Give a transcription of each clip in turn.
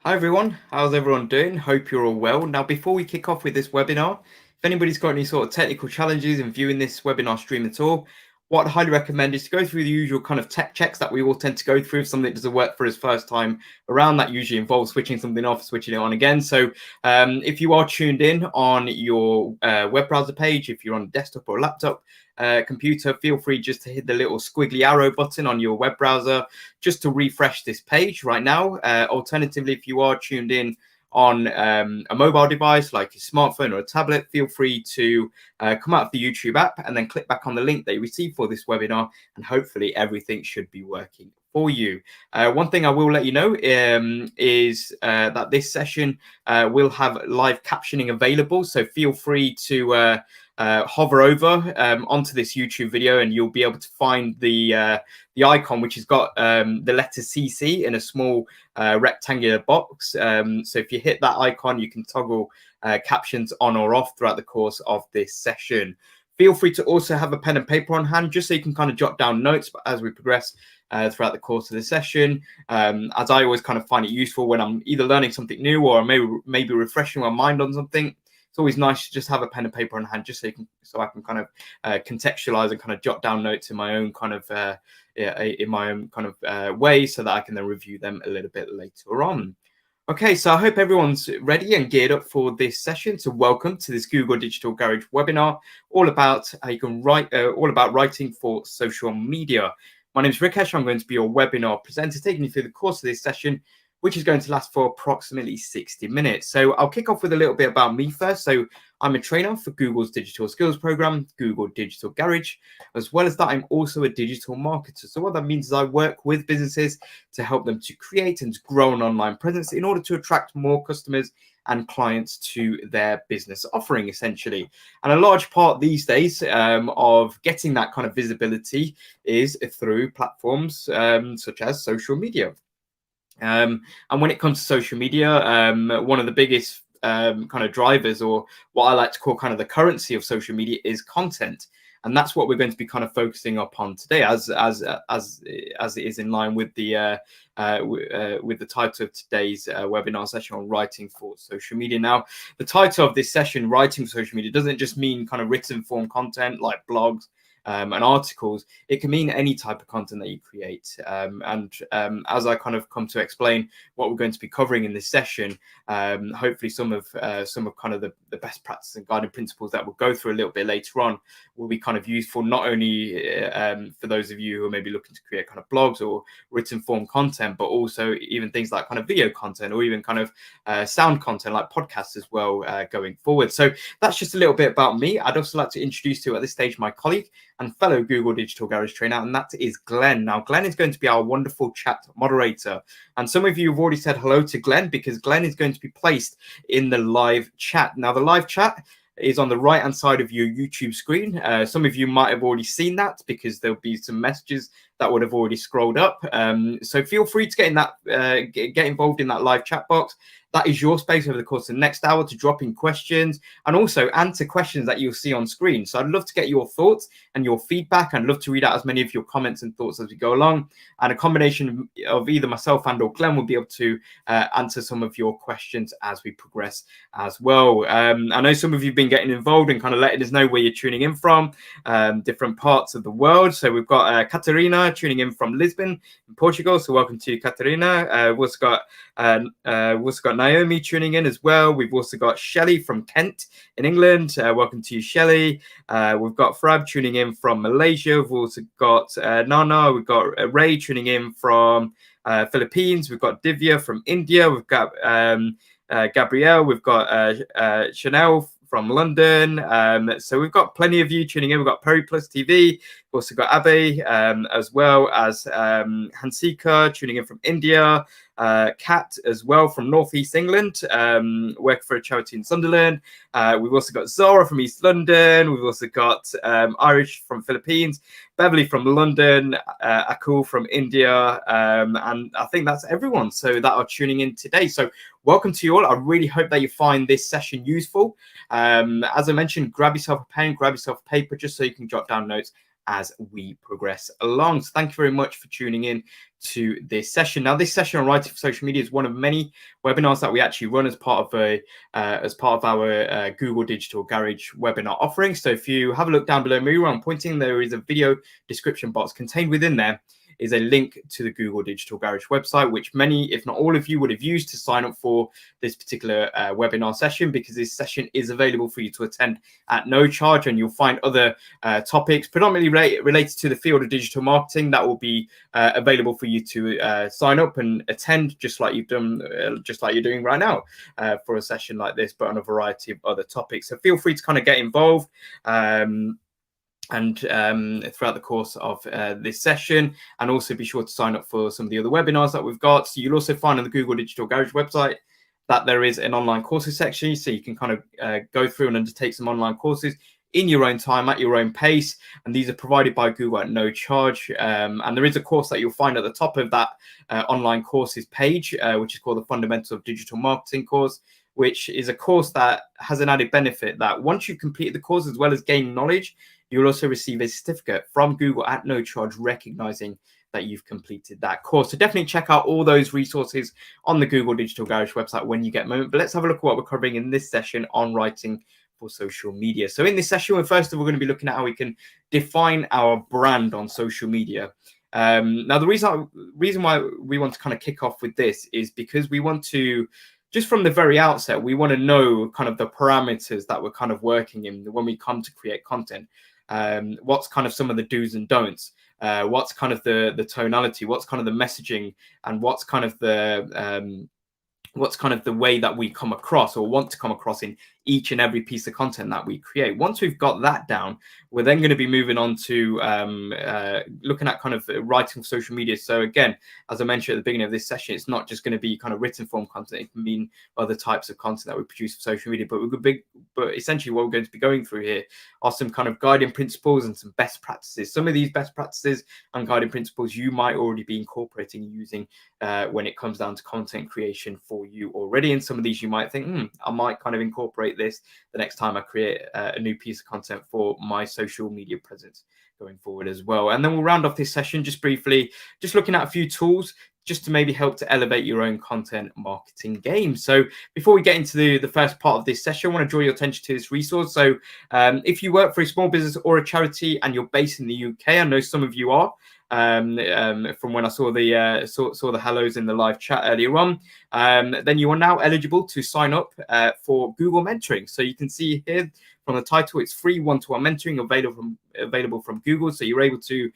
Hi everyone, how's everyone doing? Hope you're all well. Now, before we kick off with this webinar, if anybody's got any sort of technical challenges in viewing this webinar stream at all, what I'd highly recommend is to go through the usual kind of tech checks that we all tend to go through if something doesn't work for us first time around. That usually involves switching something off, switching it on again. So if you are tuned in on your web browser page, if you're on a desktop or a laptop, computer, feel free just to hit the little squiggly arrow button on your web browser just to refresh this page right now. Alternatively, if you are tuned in on a mobile device like a smartphone or a tablet, feel free to come out of the YouTube app and then click back on the link that you received for this webinar, and hopefully everything should be working for you. One thing I will let you know is that this session will have live captioning available, so feel free to hover over onto this YouTube video and you'll be able to find the icon which has got the letter CC in a small rectangular box. So if you hit that icon, you can toggle captions on or off throughout the course of this session. Feel free to also have a pen and paper on hand just so you can kind of jot down notes as we progress throughout the course of the session. As I always kind of find it useful when I'm either learning something new or maybe refreshing my mind on something. It's always nice to just have a pen and paper on hand, just so I can kind of contextualize and kind of jot down notes in my own kind of way, so that I can then review them a little bit later on. Okay, so I hope everyone's ready and geared up for this session. So welcome to this Google Digital Garage webinar, all about how you can write, all about writing for social media. My name is Rikesh. I'm going to be your webinar presenter, taking you through the course of this session, which is going to last for approximately 60 minutes. So I'll kick off with a little bit about me first. So I'm a trainer for Google's digital skills program, Google Digital Garage. As well as that, I'm also a digital marketer. So what that means is I work with businesses to help them to create and to grow an online presence in order to attract more customers and clients to their business offering, essentially. And a large part these days of getting that kind of visibility is through platforms such as social media. And when it comes to social media, one of the biggest kind of drivers, or what I like to call kind of the currency of social media, is content. And that's what we're going to be kind of focusing upon today, as it is in line with the title of today's webinar session on writing for social media. Now, the title of this session, writing for social media, doesn't just mean kind of written form content like blogs and articles. It can mean any type of content that you create. As I kind of come to explain what we're going to be covering in this session, hopefully some of kind of the best practice and guiding principles that we'll go through a little bit later on will be kind of useful, not only for those of you who are maybe looking to create kind of blogs or written form content, but also even things like kind of video content or even kind of sound content like podcasts as well going forward. So that's just a little bit about me. I'd also like to introduce to you at this stage my colleague and fellow Google Digital Garage trainer, and that is Glenn. Now, Glenn is going to be our wonderful chat moderator. And some of you have already said hello to Glenn, because Glenn is going to be placed in the live chat. Now, the live chat is on the right-hand side of your YouTube screen. Some of you might have already seen that because there'll be some messages that would have already scrolled up. So feel free to get involved in that live chat box. That is your space over the course of the next hour to drop in questions and also answer questions that you'll see on screen. So I'd love to get your thoughts and your feedback. I'd love to read out as many of your comments and thoughts as we go along. And a combination of either myself and or Glenn will be able to answer some of your questions as we progress as well. I know some of you have been getting involved and kind of letting us know where you're tuning in from, different parts of the world. So we've got Catarina tuning in from Lisbon in Portugal. So welcome to you, Catarina. We've also got Naomi tuning in as well. We've also got Shelley from Kent in England. Welcome to you, Shelley. We've got Frab tuning in from Malaysia. We've also got Nana. We've got Ray tuning in from Philippines. We've got Divya from India. We've got Gabrielle. We've got Chanel from London. So we've got plenty of you tuning in. We've got Perry Plus TV. We've also got Abe, as well as Hansika tuning in from India. Kat as well from Northeast England, working for a charity in Sunderland. We've also got Zara from East London. We've also got Irish from Philippines, Beverly from London, Akul from India, and I think that's everyone so that are tuning in today. So welcome to you all. I really hope that you find this session useful. As I mentioned, grab yourself a pen, grab yourself a paper, just so you can jot down notes as we progress along. So thank you very much for tuning in to this session. Now, this session on writing for social media is one of many webinars that we actually run as part of our Google Digital Garage webinar offering. So if you have a look down below me where I'm pointing, there is a video description box. Contained within there is a link to the Google Digital Garage website, which many, if not all of you, would have used to sign up for this particular webinar session, because this session is available for you to attend at no charge, and you'll find other topics predominantly related to the field of digital marketing that will be available for you to sign up and attend, just like you've done, just like you're doing right now for a session like this, but on a variety of other topics. So feel free to kind of get involved. And throughout the course of this session, and also be sure to sign up for some of the other webinars that we've got. So you'll also find on the Google Digital Garage website that there is an online courses section, so you can kind of go through and undertake some online courses in your own time, at your own pace, and these are provided by Google at no charge. And there is a course that you'll find at the top of that online courses page, which is called the Fundamentals of Digital Marketing course, which is a course that has an added benefit that once you complete the course, as well as gain knowledge, you'll also receive a certificate from Google at no charge, recognizing that you've completed that course. So definitely check out all those resources on the Google Digital Garage website when you get a moment. But let's have a look at what we're covering in this session on writing for social media. So in this session, we're first of all going to be looking at how we can define our brand on social media. Now, the reason why we want to kind of kick off with this is because we want to, just from the very outset, we want to know kind of the parameters that we're kind of working in when we come to create content. What's kind of some of the do's and don'ts, what's kind of the tonality, what's kind of the messaging, and what's kind of the way that we come across or want to come across in each and every piece of content that we create. Once we've got that down, we're then going to be moving on to looking at kind of writing for social media. So again, as I mentioned at the beginning of this session, it's not just going to be kind of written form content. It can mean other types of content that we produce for social media. But essentially what we're going to be going through here are some kind of guiding principles and some best practices. Some of these best practices and guiding principles you might already be incorporating using when it comes down to content creation for you already. And some of these you might think, I might kind of incorporate this the next time I create a new piece of content for my social media presence going forward as well. And then we'll round off this session just briefly, just looking at a few tools just to maybe help to elevate your own content marketing game. So before we get into the first part of this session, I want to draw your attention to this resource. So if you work for a small business or a charity and you're based in the UK, I know some of you are, from when I saw the hellos in the live chat earlier on, then you are now eligible to sign up for Google Mentoring. So you can see here from the title, it's free one-to-one mentoring available from Google. So you're able to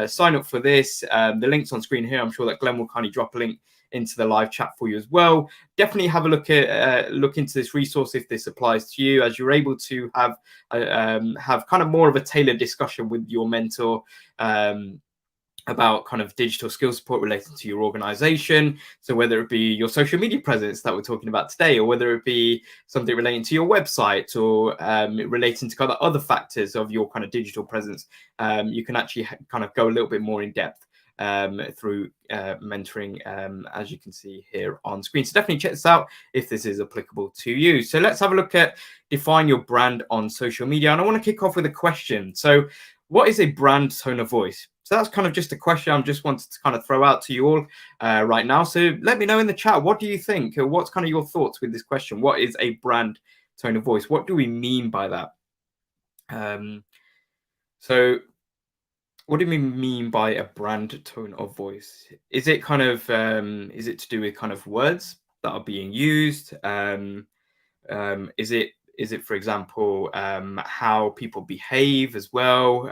sign up for this. The link's on screen here. I'm sure that Glenn will kindly drop a link into the live chat for you as well. Definitely have a look into this resource if this applies to you, as you're able to have kind of more of a tailored discussion with your mentor about kind of digital skill support relating to your organization. So whether it be your social media presence that we're talking about today, or whether it be something relating to your website, or relating to kind of other factors of your kind of digital presence, you can actually kind of go a little bit more in depth through mentoring, as you can see here on screen. So definitely check this out if this is applicable to you. So let's have a look at define your brand on social media. And I want to kick off with a question. So what is a brand tone of voice? So that's kind of just a question I just wanted to kind of throw out to you all right now. So let me know in the chat, what do you think? Or what's kind of your thoughts with this question? What is a brand tone of voice? What do we mean by that? So what do we mean by a brand tone of voice? Is it kind of, is it to do with kind of words that are being used? Is it, for example, how people behave as well?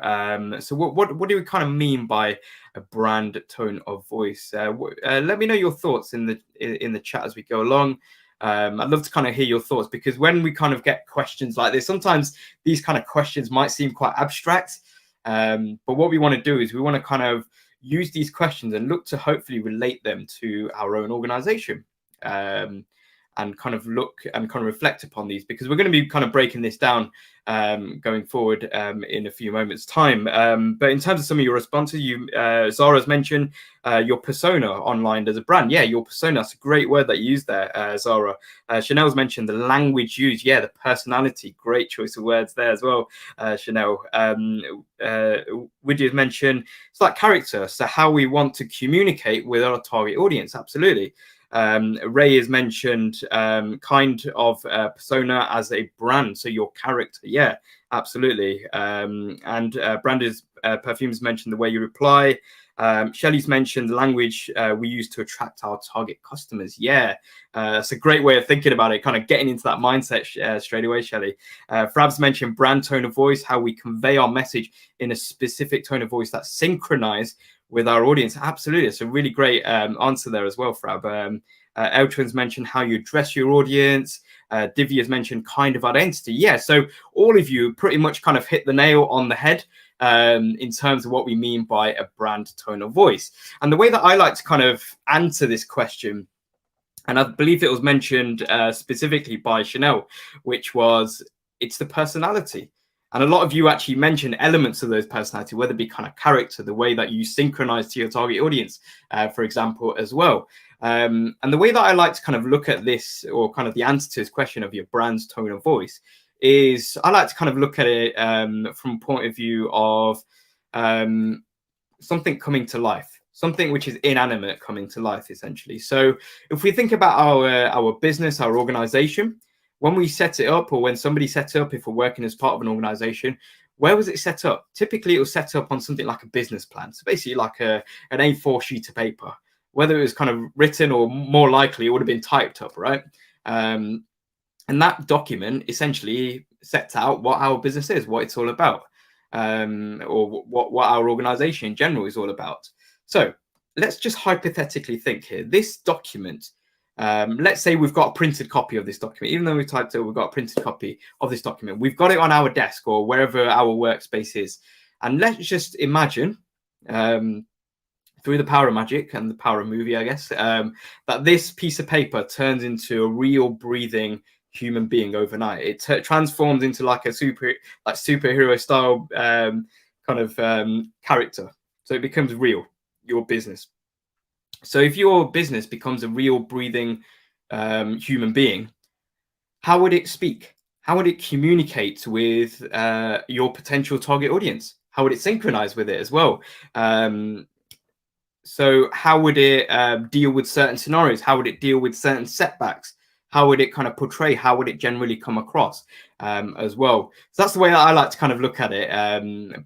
So what do we kind of mean by a brand tone of voice? Let me know your thoughts in the chat as we go along. I'd love to kind of hear your thoughts, because when we kind of get questions like this, sometimes these kind of questions might seem quite abstract. But what we want to do is we want to kind of use these questions and look to hopefully relate them to our own organization. and kind of look and kind of reflect upon these, because we're going to be kind of breaking this down going forward in a few moments' time. But in terms of some of your responses, Zara's mentioned your persona online as a brand. Yeah, your persona, that's a great word that you used there, Zara. Chanel's mentioned the language used. Yeah, the personality, great choice of words there as well, Chanel. Widya's mentioned it's like character, so how we want to communicate with our target audience. Absolutely. Ray has mentioned kind of persona as a brand, so your character. Yeah, absolutely. And Brandy's Perfumes mentioned the way you reply. Shelley's mentioned the language we use to attract our target customers. Yeah, it's a great way of thinking about it, kind of getting into that mindset straight away, Shelley. Frab's mentioned brand tone of voice, how we convey our message in a specific tone of voice that's synchronized with our audience. Absolutely. It's a really great answer there as well, Frab. Eltron's mentioned how you address your audience. Divya's mentioned kind of identity. Yeah, so all of you pretty much kind of hit the nail on the head in terms of what we mean by a brand tone of voice. And the way that I like to kind of answer this question, and I believe it was mentioned specifically by Chanel, which was it's the personality. And a lot of you actually mentioned elements of those personality, whether it be kind of character, the way that you synchronize to your target audience, for example, as well. And the way that I like to kind of look at this, or kind of the answer to this question of your brand's tone of voice, is I like to kind of look at it from a point of view of something coming to life, something which is inanimate coming to life, essentially. So if we think about our business, our organization, when we set it up, or when somebody sets it up, if we're working as part of an organization, where was it set up? Typically, it was set up on something like a business plan. So basically like an A4 sheet of paper, whether it was kind of written or more likely it would have been typed up, right? And that document essentially sets out what our business is, what it's all about, or what our organization in general is all about. So let's just hypothetically think here. This document, let's say we've got a printed copy of this document. Even though we typed it, we've got a printed copy of this document. We've got it on our desk or wherever our workspace is. And let's just imagine, through the power of magic and the power of movie, I guess, that this piece of paper turns into a real breathing human being overnight. It transforms into like a superhero style kind of character. So it becomes real, your business. So if your business becomes a real breathing human being, how would it speak? How would it communicate with your potential target audience? How would it synchronize with it as well? So how would it deal with certain scenarios? How would it deal with certain setbacks? How would it kind of portray? How would it generally come across as well? So that's the way that I like to kind of look at it.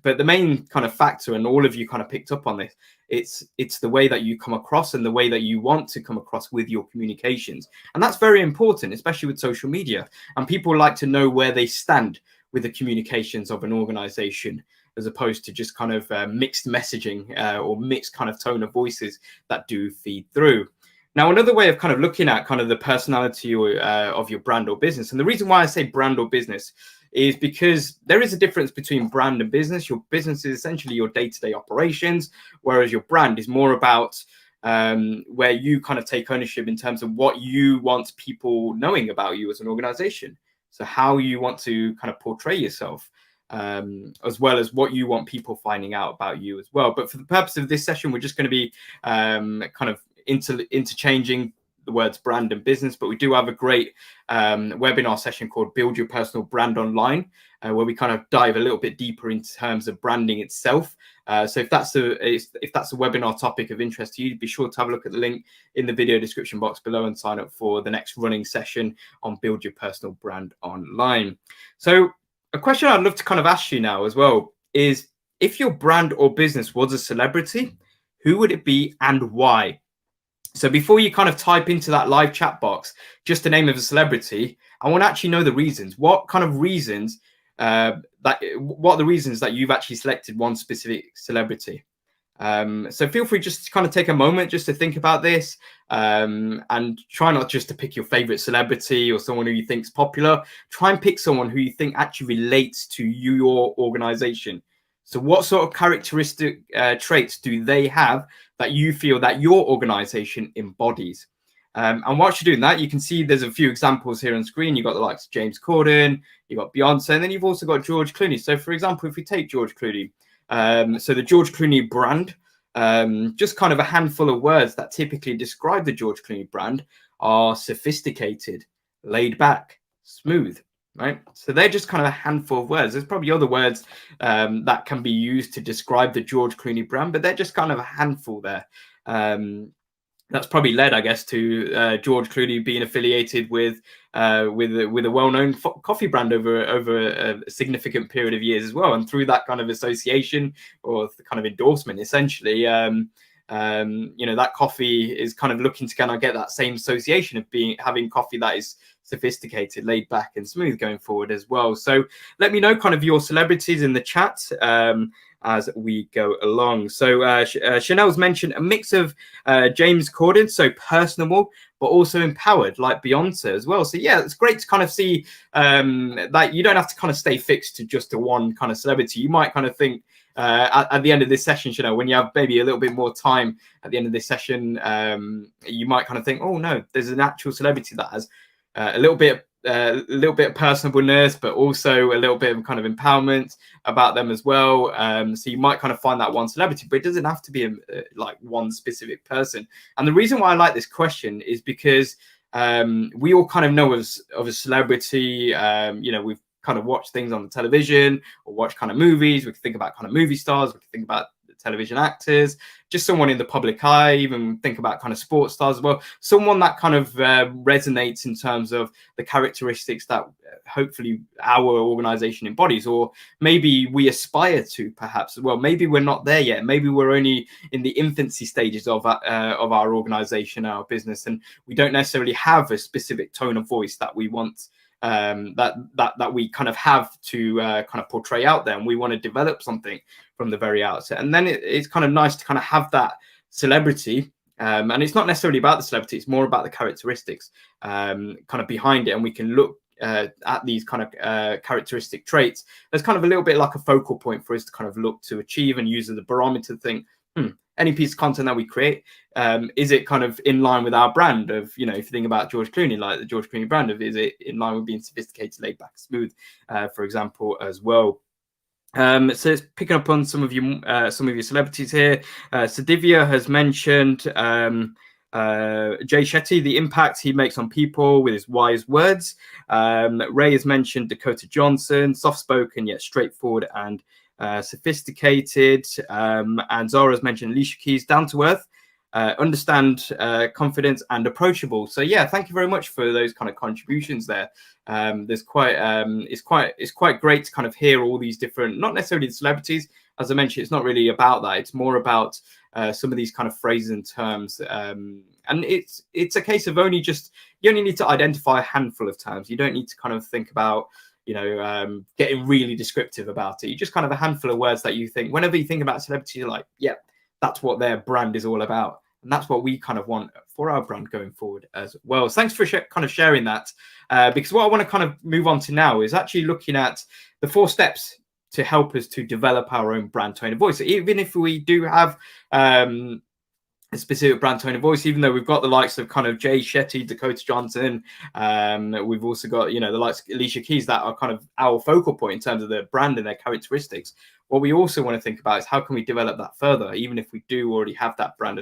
But the main kind of factor, and all of you kind of picked up on this, it's the way that you come across and the way that you want to come across with your communications. And that's very important, especially with social media. And people like to know where they stand with the communications of an organization, as opposed to just kind of mixed messaging or mixed kind of tone of voices that do feed through. Now, another way of kind of looking at kind of the personality of your brand or business, and the reason why I say brand or business is because there is a difference between brand and business. Your business is essentially your day-to-day operations, whereas your brand is more about where you kind of take ownership in terms of what you want people knowing about you as an organization. So how you want to kind of portray yourself, as well as what you want people finding out about you as well. But for the purpose of this session, we're just going to be kind of interchanging the words brand and business, but we do have a great webinar session called Build Your Personal Brand Online, where we kind of dive a little bit deeper in terms of branding itself. So if that's a webinar topic of interest to you, be sure to have a look at the link in the video description box below and sign up for the next running session on Build Your Personal Brand Online. So a question I'd love to kind of ask you now as well is, if your brand or business was a celebrity, who would it be and why? So before you kind of type into that live chat box just the name of a celebrity, I want to actually know the reasons. What kind of reasons what are the reasons that you've actually selected one specific celebrity? So feel free just to kind of take a moment just to think about this, and try not just to pick your favorite celebrity or someone who you think is popular. Try and pick someone who you think actually relates to your organization. So what sort of characteristic traits do they have that you feel that your organization embodies? And whilst you're doing that, you can see there's a few examples here on screen. You've got the likes of James Corden, you've got Beyonce, and then you've also got George Clooney. So, for example, if we take George Clooney, so the George Clooney brand, just kind of a handful of words that typically describe the George Clooney brand are sophisticated, laid back, smooth, right? So they're just kind of a handful of words. There's probably other words that can be used to describe the George Clooney brand, but they're just kind of a handful there. That's probably led, I guess, to George Clooney being affiliated with a well-known coffee brand over a significant period of years as well. And through that kind of association or the kind of endorsement, essentially, that coffee is kind of looking to kind of get that same association of having coffee that is sophisticated, laid back, and smooth going forward as well. So let me know kind of your celebrities in the chat as we go along. So Chanel's mentioned a mix of James Corden, so personable, but also empowered, like Beyonce as well. So yeah, it's great to kind of see that you don't have to kind of stay fixed to just a one kind of celebrity. You might kind of think at the end of this session, Chanel, when you have maybe a little bit more time at the end of this session, you might kind of think, oh no, there's an actual celebrity that has a little bit of personableness, but also a little bit of kind of empowerment about them as well. So you might kind of find that one celebrity, but it doesn't have to be like one specific person. And the reason why I like this question is because we all kind of know of a celebrity. We've kind of watched things on the television or watch kind of movies. We can think about kind of movie stars. We can think about television actors, just someone in the public eye, even think about kind of sports stars as well. Someone that kind of resonates in terms of the characteristics that hopefully our organization embodies, or maybe we aspire to perhaps. Well, maybe we're not there yet. Maybe we're only in the infancy stages of our organization, our business, and we don't necessarily have a specific tone of voice that we want that we kind of have to kind of portray out there, and we want to develop something from the very outset. And then it's kind of nice to kind of have that celebrity, and it's not necessarily about the celebrity, it's more about the characteristics kind of behind it, and we can look at these kind of characteristic traits. There's kind of a little bit like a focal point for us to kind of look to achieve and use as a barometer to think, any piece of content that we create, is it kind of in line with our brand of, if you think about George Clooney, like the George Clooney brand of, is it in line with being sophisticated, laid back, smooth, for example, as well. So it's picking up on some of your celebrities here. Sadivya has mentioned Jay Shetty, the impact he makes on people with his wise words. Ray has mentioned Dakota Johnson, soft-spoken yet straightforward and sophisticated. And Zara's mentioned Alicia Keys, down to earth, understand, confidence, and approachable. So yeah, thank you very much for those kind of contributions there. It's quite great to kind of hear all these different, not necessarily the celebrities, as I mentioned, it's not really about that. It's more about some of these kind of phrases and terms. And it's a case of you only need to identify a handful of terms. You don't need to kind of think about, getting really descriptive about it. You just kind of a handful of words that you think, whenever you think about celebrity, you're like, yeah, that's what their brand is all about. And that's what we kind of want for our brand going forward as well. So thanks for kind of sharing that, because what I want to kind of move on to now is actually looking at the 4 steps to help us to develop our own brand tone of voice. So even if we do have a specific brand tone of voice, even though we've got the likes of kind of Jay Shetty, Dakota Johnson, we've also got, the likes of Alicia Keys that are kind of our focal point in terms of their brand and their characteristics. What we also want to think about is how can we develop that further, even if we do already have that brand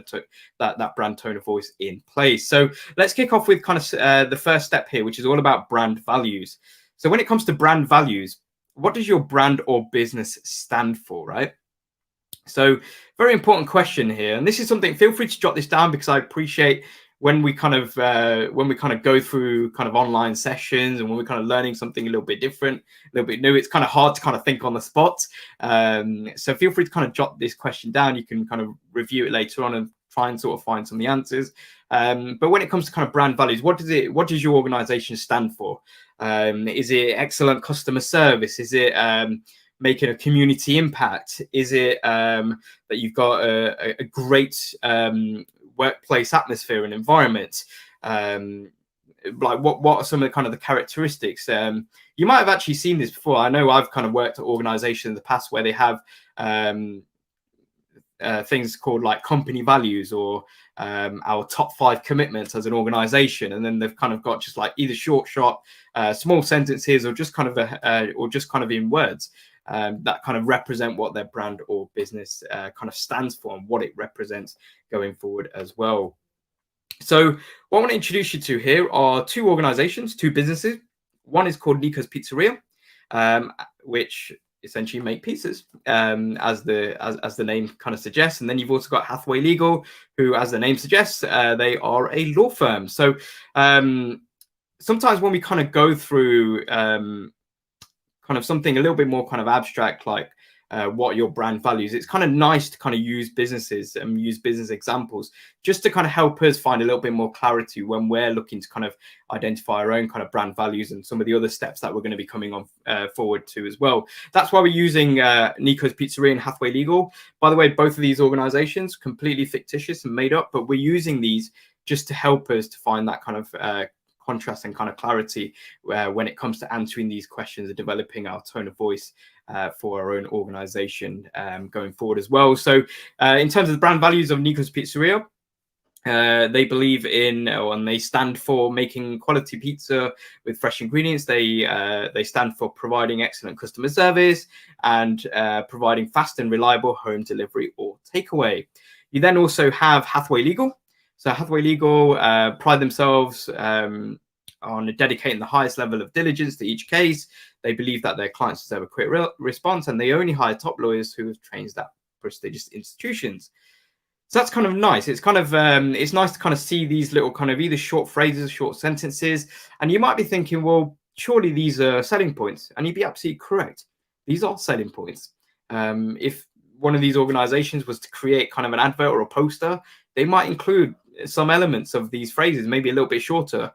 tone of voice in place. So let's kick off with kind of the first step here, which is all about brand values. So when it comes to brand values, what does your brand or business stand for, right? So very important question here. And this is something, feel free to jot this down, because I appreciate when we kind of go through kind of online sessions and when we're kind of learning something a little bit different, a little bit new, it's kind of hard to kind of think on the spot. So feel free to kind of jot this question down. You can kind of review it later on and try and sort of find some of the answers. But when it comes to kind of brand values, what does your organization stand for? Is it excellent customer service? Is it making a community impact? Is it that you've got a great workplace atmosphere and environment? Like what are some of the kind of the characteristics? You might have actually seen this before. I know I've kind of worked at organizations in the past where they have things called like company values or our top 5 commitments as an organization, and then they've kind of got just like either short, small sentences, or just kind of in words that kind of represent what their brand or business kind of stands for and what it represents going forward as well. So what I want to introduce you to here are 2 organizations, 2 businesses. One is called Nico's Pizzeria, which essentially make pizzas, as the name kind of suggests. And then you've also got Hathaway Legal, who, as the name suggests, they are a law firm. So sometimes when we kind of go through kind of something a little bit more kind of abstract, like what your brand values, it's kind of nice to kind of use businesses and use business examples just to kind of help us find a little bit more clarity when we're looking to kind of identify our own kind of brand values and some of the other steps that we're going to be coming on forward to as well. That's why we're using Nico's Pizzeria and Hathaway Legal. By the way, both of these organizations completely fictitious and made up, but we're using these just to help us to find that kind of contrast and kind of clarity when it comes to answering these questions and developing our tone of voice for our own organization going forward as well. So in terms of the brand values of Nico's Pizzeria, they believe in, and they stand for making quality pizza with fresh ingredients. They stand for providing excellent customer service and providing fast and reliable home delivery or takeaway. You then also have Hathaway Legal. So Hathaway Legal pride themselves on dedicating the highest level of diligence to each case. They believe that their clients deserve a quick response, and they only hire top lawyers who have trained at prestigious institutions. So that's kind of nice. It's kind of it's nice to kind of see these little kind of either short phrases, short sentences, and you might be thinking, well, surely these are selling points, and you'd be absolutely correct. These are selling points. If one of these organizations was to create kind of an advert or a poster, they might include some elements of these phrases, maybe a little bit shorter,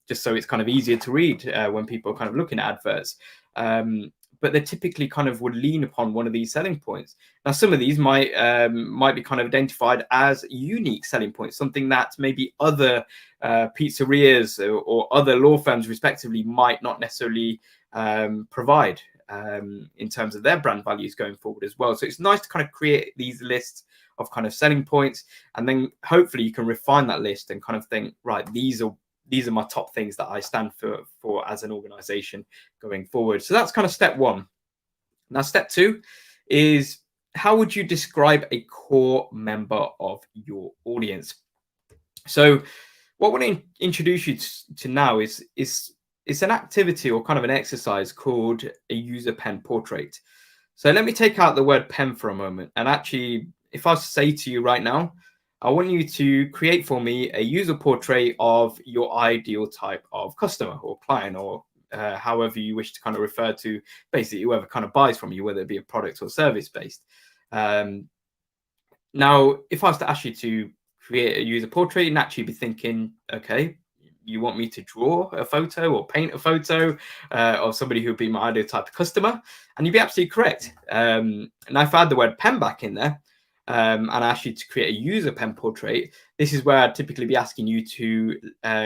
just so it's kind of easier to read when people are kind of looking at adverts. But they typically kind of would lean upon one of these selling points. Now, some of these might be kind of identified as unique selling points, something that maybe other pizzerias or other law firms, respectively, might not necessarily provide in terms of their brand values going forward as well. So it's nice to kind of create these lists of kind of selling points, and then hopefully you can refine that list and kind of think, right, these are my top things that I stand for as an organization going forward. So that's kind of step 1. Now, step 2 is, how would you describe a core member of your audience? So what I want to introduce you to now is it's an activity or kind of an exercise called a user pen portrait. So let me take out the word pen for a moment, and actually, if I say to you right now, I want you to create for me a user portrait of your ideal type of customer or client, or however you wish to kind of refer to basically whoever kind of buys from you, whether it be a product or service based. Now, if I was to ask you to create a user portrait, you'd naturally be thinking, okay, you want me to draw a photo or paint a photo of somebody who would be my ideal type of customer, and you'd be absolutely correct. And if I add the word pen back in there, and ask you to create a user pen portrait, this is where I'd typically be asking you to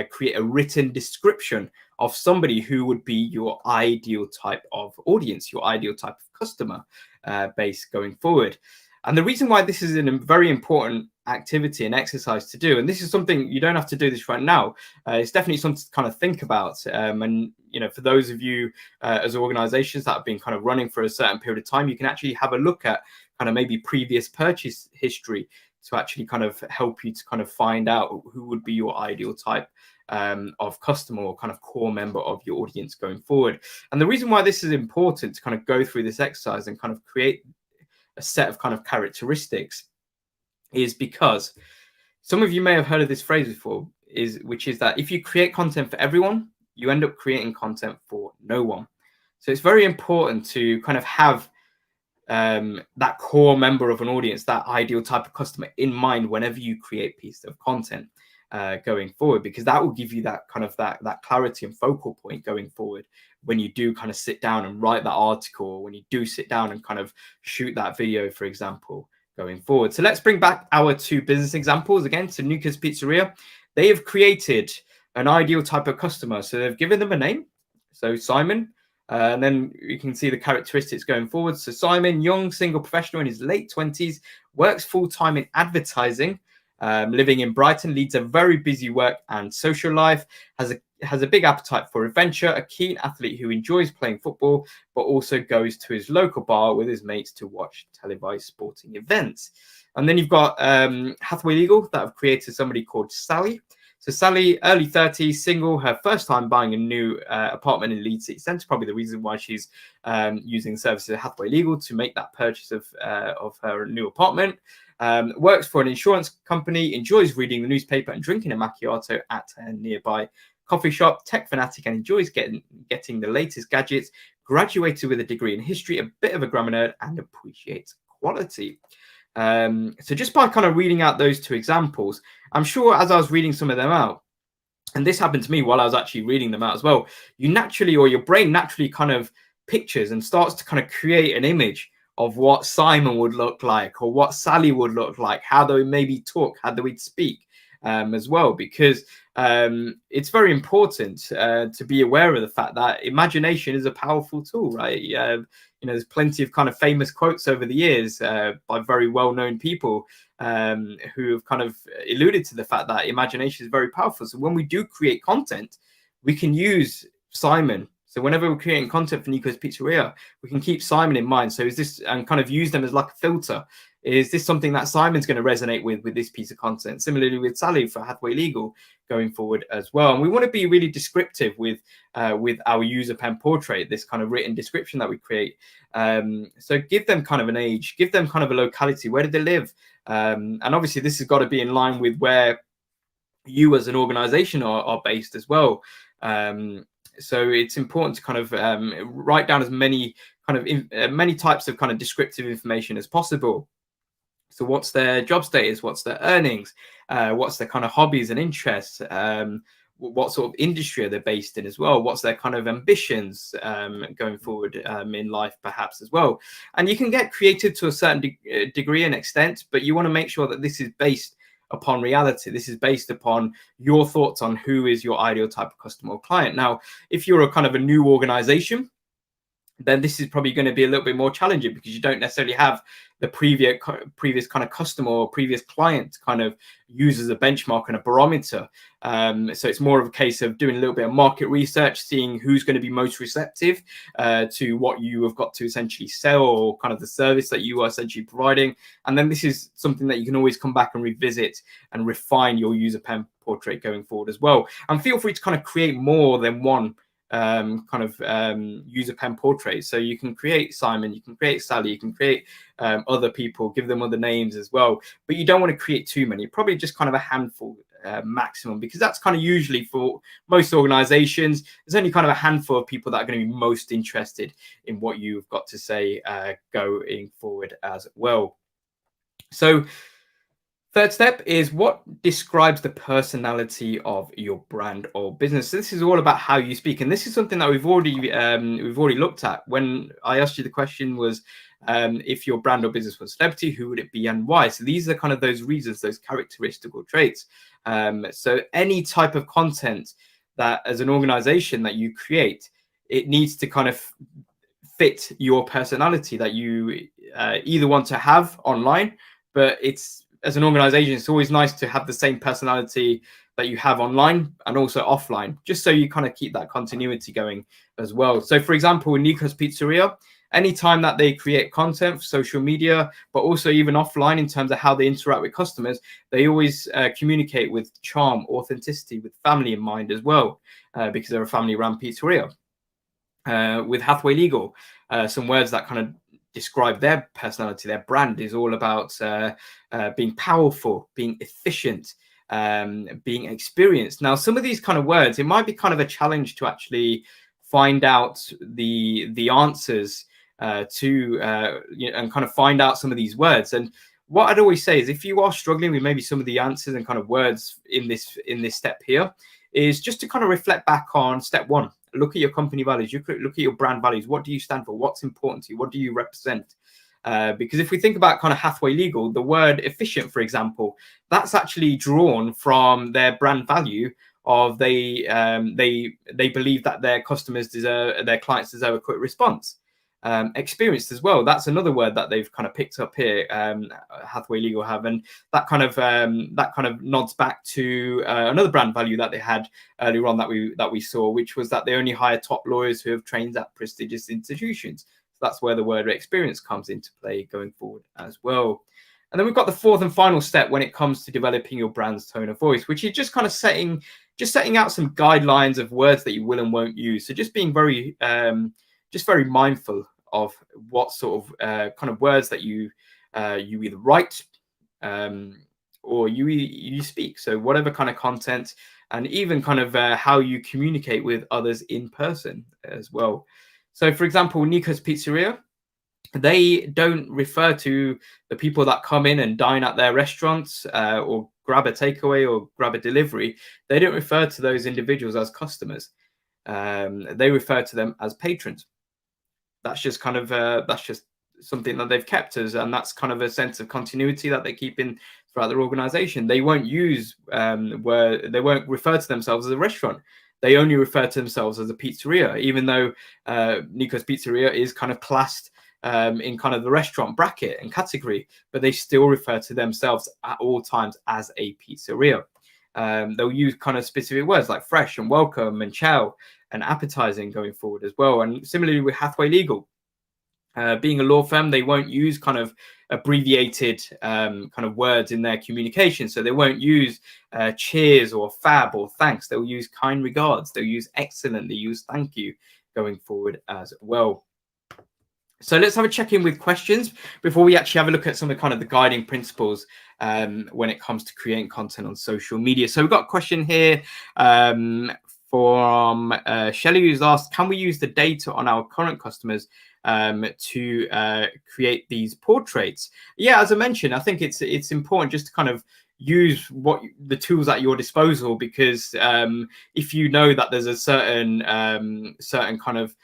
create a written description of somebody who would be your ideal type of audience, your ideal type of customer base going forward. And the reason why this is a very important activity and exercise to do, and this is something you don't have to do this right now, it's definitely something to kind of think about. And for those of you as organizations that have been kind of running for a certain period of time, you can actually have a look at kind of maybe previous purchase history to actually kind of help you to kind of find out who would be your ideal type of customer or kind of core member of your audience going forward. And the reason why this is important to kind of go through this exercise and kind of create a set of kind of characteristics is because some of you may have heard of this phrase before, which is that if you create content for everyone, you end up creating content for no one. So it's very important to kind of have that core member of an audience, that ideal type of customer in mind whenever you create pieces of content going forward, because that will give you that kind of that clarity and focal point going forward when you do kind of sit down and write that article, or when you do sit down and kind of shoot that video, for example, going forward. So let's bring back our 2 business examples again to Nico's Pizzeria. They have created an ideal type of customer. So they've given them a name. So Simon, And then you can see the characteristics going forward. So Simon, young single professional in his late 20s, works full-time in advertising, living in Brighton, leads a very busy work and social life, has a big appetite for adventure, a keen athlete who enjoys playing football, but also goes to his local bar with his mates to watch televised sporting events. And then you've got Hathaway Legal that have created somebody called Sally. So Sally, early 30s, single, her first time buying a new apartment in Leeds City Centre, probably the reason why she's using the services of Hathaway Legal to make that purchase of her new apartment. Works for an insurance company, enjoys reading the newspaper and drinking a macchiato at a nearby coffee shop, tech fanatic and enjoys getting the latest gadgets, graduated with a degree in history, a bit of a grammar nerd and appreciates quality. So just by kind of reading out those two examples, I'm sure as I was reading some of them out, and this happened to me while I was actually reading them out as well, you naturally, or your brain naturally kind of pictures and starts to kind of create an image of what Simon would look like or what Sally would look like, how they would maybe talk, how they would speak as well, because it's very important to be aware of the fact that imagination is a powerful tool, right? There's plenty of kind of famous quotes over the years by very well-known people who have kind of alluded to the fact that imagination is very powerful. So when we do create content, we can use Simon. So whenever we're creating content for Nico's Pizzeria, we can keep Simon in mind. So is this, and kind of use them as like a filter. Is this something that Simon's going to resonate with this piece of content? Similarly with Sally for Hathaway Legal going forward as well. And we want to be really descriptive with our user pen portrait, this kind of written description that we create. So give them kind of an age, give them kind of a locality. Where do they live? And obviously this has got to be in line with where you as an organization are based as well. So it's important to kind of write down as many kind of many types of kind of descriptive information as possible. So what's their job status? What's their earnings? What's their kind of hobbies and interests? What sort of industry are they based in as well? What's their kind of ambitions going forward in life, perhaps as well? And you can get creative to a certain degree and extent, but you want to make sure that this is based upon reality. This is based upon your thoughts on who is your ideal type of customer or client. Now, if you're a kind of a new organization, then this is probably going to be a little bit more challenging because you don't necessarily have the previous kind of customer or previous client to kind of use as a benchmark and a barometer. So it's more of a case of doing a little bit of market research, seeing who's going to be most receptive to what you have got to essentially sell or kind of the service that you are essentially providing. And then this is something that you can always come back and revisit and refine your user pen portrait going forward as well. And feel free to kind of create more than one user pen portrait. So you can create Simon, you can create Sally, you can create other people, give them other names as well, but you don't want to create too many, probably just kind of a handful maximum, because that's kind of usually for most organizations, there's only kind of a handful of people that are going to be most interested in what you've got to say going forward as well. So third step is what describes the personality of your brand or business. So this is all about how you speak, and this is something that we've already looked at. When I asked you the question was, if your brand or business was a celebrity, who would it be and why? So these are kind of those reasons, those characteristical traits. So any type of content that, as an organization, that you create, it needs to kind of fit your personality that you either want to have online, but as an organization, it's always nice to have the same personality that you have online and also offline, just so you kind of keep that continuity going as well. So for example, in Nico's Pizzeria, anytime that they create content for social media, but also even offline in terms of how they interact with customers, they always communicate with charm, authenticity, with family in mind as well, because they're a family-run pizzeria. With Hathaway Legal, some words that kind of describe their personality, their brand is all about being powerful, being efficient, being experienced. Now, some of these kind of words, it might be kind of a challenge to actually find out the answers to and kind of find out some of these words. And what I'd always say is, if you are struggling with maybe some of the answers and kind of words in this step here, is just to kind of reflect back on step one. Look at your company values. You could look at your brand values. What do you stand for? What's important to you? What do you represent? Because if we think about kind of Hathaway Legal, the word efficient, for example, that's actually drawn from their brand value of they believe that their clients deserve a quick response. Experienced as well. That's another word that they've kind of picked up here. Hathaway Legal have, and that kind of nods back to another brand value that they had earlier on that we saw, which was that they only hire top lawyers who have trained at prestigious institutions. So that's where the word experience comes into play going forward as well. And then we've got the fourth and final step when it comes to developing your brand's tone of voice, which is just kind of setting out some guidelines of words that you will and won't use. So just being very mindful of what sort of kind of words that you either write or you speak. So whatever kind of content, and even kind of how you communicate with others in person as well. So for example, Nico's Pizzeria, they don't refer to the people that come in and dine at their restaurants or grab a takeaway or grab a delivery. They don't refer to those individuals as customers. They refer to them as patrons. That's just kind of that's just something that they've kept as, and that's kind of a sense of continuity that they keep in throughout their organization. They won't use where they won't refer to themselves as a restaurant. They only refer to themselves as a pizzeria, even though Nico's Pizzeria is kind of classed in kind of the restaurant bracket and category, but they still refer to themselves at all times as a pizzeria. They'll use kind of specific words like fresh and welcome and chow and appetizing going forward as well. And similarly with Hathaway Legal, being a law firm, they won't use kind of abbreviated kind of words in their communication. So they won't use cheers or fab or thanks. They'll use kind regards. They'll use excellent. They use thank you going forward as well. So let's have a check-in with questions before we actually have a look at some of the kind of the guiding principles when it comes to creating content on social media. So we've got a question here from Shelley, who's asked, can we use the data on our current customers to create these portraits? Yeah, as I mentioned, I think it's important just to kind of use the tools at your disposal, because if you know that there's a certain kind of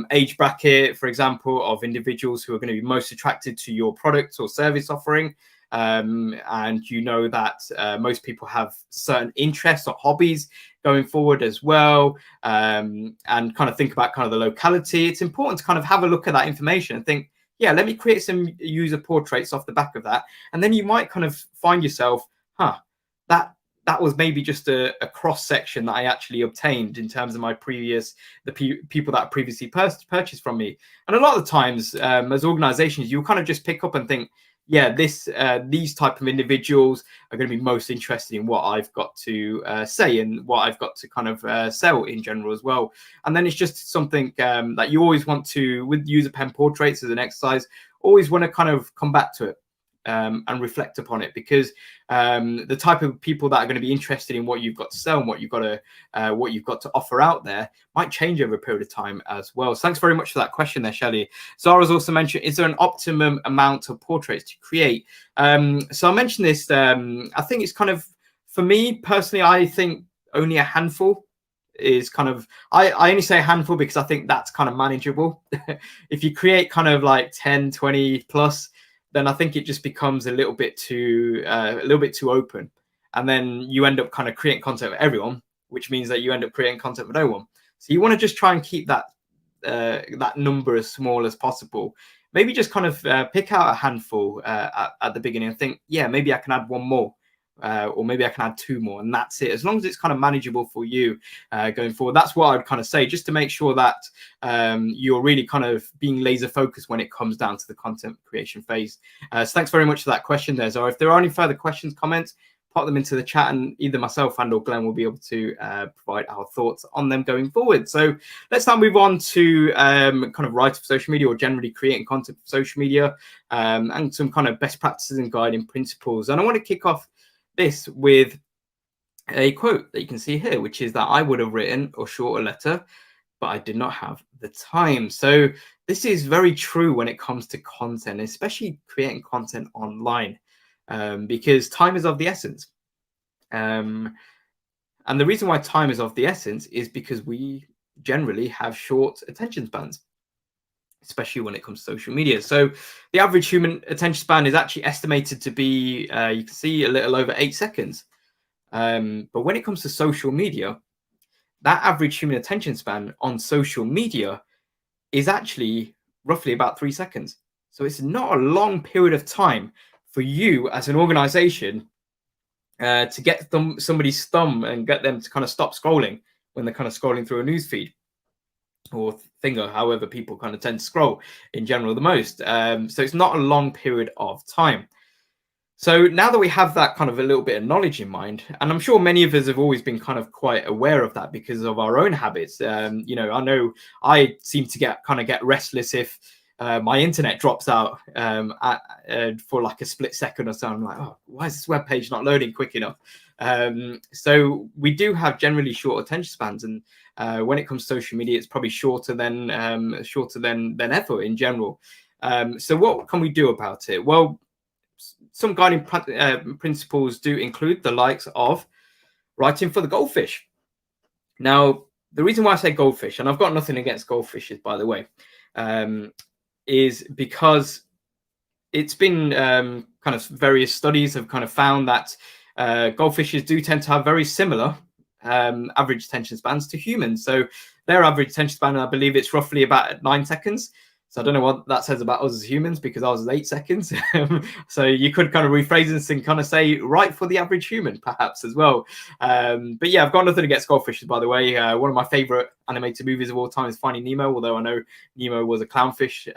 age bracket, for example, of individuals who are going to be most attracted to your product or service offering, and you know that most people have certain interests or hobbies going forward as well, and kind of think about kind of the locality, it's important to kind of have a look at that information and think, yeah, let me create some user portraits off the back of that. And then you might kind of find yourself, that was maybe just a cross section that I actually obtained in terms of my people that previously purchased from me. And a lot of the times, as organizations, you'll kind of just pick up and think, yeah, these type of individuals are going to be most interested in what I've got to say and what I've got to kind of sell in general as well. And then it's just something that you always want to, with user pen portraits as an exercise, always want to kind of come back to it. And reflect upon it, because the type of people that are going to be interested in what you've got to sell and what you've got to offer out there might change over a period of time as well. So thanks very much for that question there, Shelley. Zara's also mentioned, is there an optimum amount of portraits to create? So I mentioned this, I think it's kind of, for me personally, I think only a handful is kind of, I only say a handful because I think that's kind of manageable. If you create kind of like 10, 20 plus, then I think it just becomes a little bit too open, and then you end up kind of creating content for everyone, which means that you end up creating content for no one. So you want to just try and keep that that number as small as possible. Maybe just kind of pick out a handful at the beginning and think, yeah, maybe I can add one more. Or maybe I can add two more, and that's it. As long as it's kind of manageable for you going forward, that's what I'd kind of say, just to make sure that you're really kind of being laser focused when it comes down to the content creation phase. So thanks very much for that question there, Zara. If there are any further questions, comments, pop them into the chat, and either myself and or Glenn will be able to provide our thoughts on them going forward. So let's now move on to kind of writing for social media, or generally creating content for social media, and some kind of best practices and guiding principles. And I want to kick off this with a quote that you can see here, which is that I would have written a shorter letter, but I did not have the time. So this is very true when it comes to content, especially creating content online, because time is of the essence. And the reason why time is of the essence is because we generally have short attention spans, especially when it comes to social media. So the average human attention span is actually estimated to be, you can see, a little over 8 seconds. But when it comes to social media, that average human attention span on social media is actually roughly about 3 seconds. So it's not a long period of time for you as an organization to get somebody's thumb and get them to kind of stop scrolling when they're kind of scrolling through a news feed or thing, or however people kind of tend to scroll in general the most. So it's not a long period of time. So now that we have that kind of a little bit of knowledge in mind, and I'm sure many of us have always been kind of quite aware of that because of our own habits. You know I seem to get restless if my internet drops out for like a split second or so. I'm like, oh, why is this web page not loading quick enough? So we do have generally short attention spans, and when it comes to social media, it's probably shorter than ever in general. So what can we do about it? Well, some guiding principles do include the likes of writing for the goldfish. Now, the reason why I say goldfish, and I've got nothing against goldfishes, by the way, is because it's been kind of various studies have kind of found that goldfishes do tend to have very similar average attention spans to humans. So their average attention span, I believe it's roughly about 9 seconds. So I don't know what that says about us as humans, because ours is 8 seconds. So you could kind of rephrase this and kind of say right for the average human, perhaps, as well. But yeah, I've got nothing against goldfishes, by the way. One of my favorite animated movies of all time is Finding Nemo, although I know Nemo was a clownfish.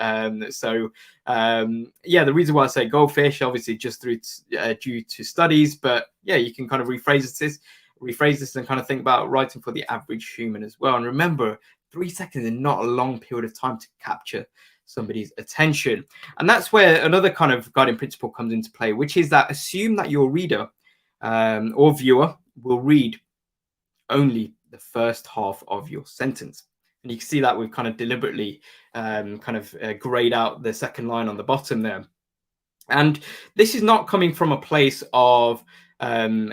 Yeah, the reason why I say goldfish, obviously, just due to studies. But yeah, you can kind of rephrase this and kind of think about writing for the average human as well. And remember, 3 seconds is not a long period of time to capture somebody's attention. And that's where another kind of guiding principle comes into play, which is that assume that your reader or viewer will read only the first half of your sentence. And you can see that we've kind of deliberately grayed out the second line on the bottom there. And this is not coming from a place of